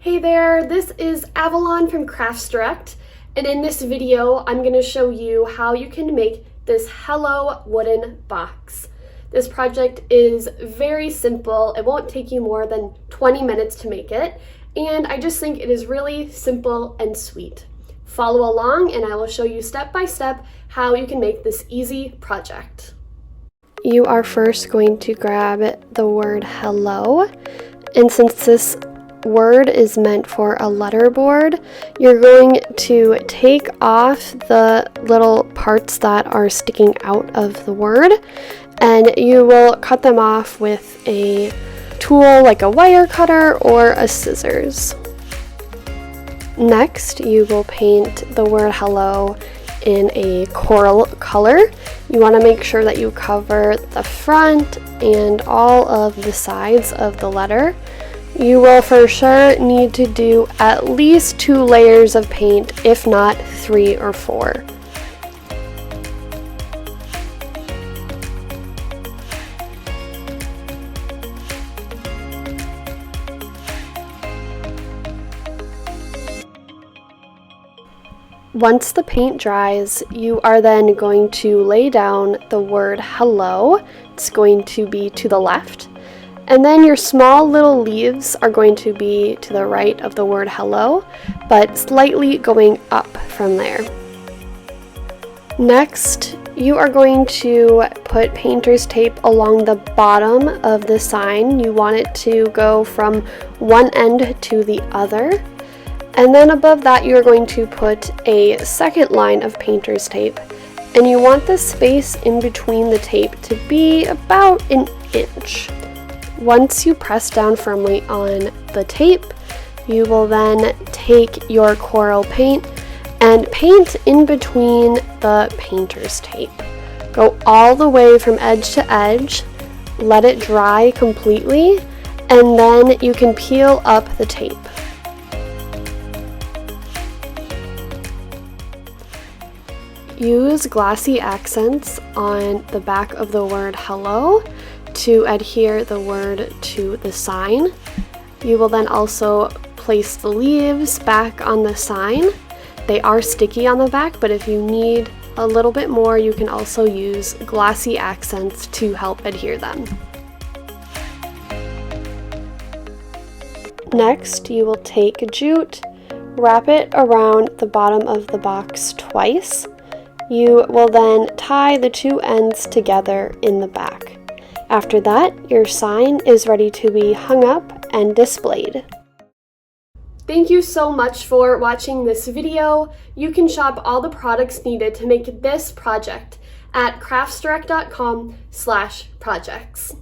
Hey there, this is Avalon from Crafts Direct, and in this video I'm going to show you how you can make this Hello wooden box. This project is very simple. It won't take you more than 20 minutes to make it, and I just think it is really simple and sweet. Follow along and I will show you step by step how you can make this easy project. You are first going to grab the word hello, and since this word is meant for a letter board, you're going to take off the little parts that are sticking out of the word, and you will cut them off with a tool like a wire cutter or a scissors. Next, you will paint the word hello in a coral color. You want to make sure that you cover the front and all of the sides of the letter. You will for sure need to do at least 2 layers of paint, if not 3 or 4. Once the paint dries, you are then going to lay down the word hello. It's going to be to the left. And then your small little leaves are going to be to the right of the word hello, but slightly going up from there. Next, you are going to put painter's tape along the bottom of the sign. You want it to go from one end to the other. And then above that, you're going to put a second line of painter's tape. And you want the space in between the tape to be about an inch. Once you press down firmly on the tape, you will then take your coral paint and paint in between the painter's tape. Go all the way from edge to edge, let it dry completely, and then you can peel up the tape. Use glossy accents on the back of the word hello to adhere the word to the sign. You will then also place the leaves back on the sign. They are sticky on the back, but if you need a little bit more, you can also use glossy accents to help adhere them. Next, you will take a jute, wrap it around the bottom of the box twice. You will then tie the 2 ends together in the back. After that, your sign is ready to be hung up and displayed. Thank you so much for watching this video. You can shop all the products needed to make this project at craftsdirect.com/projects.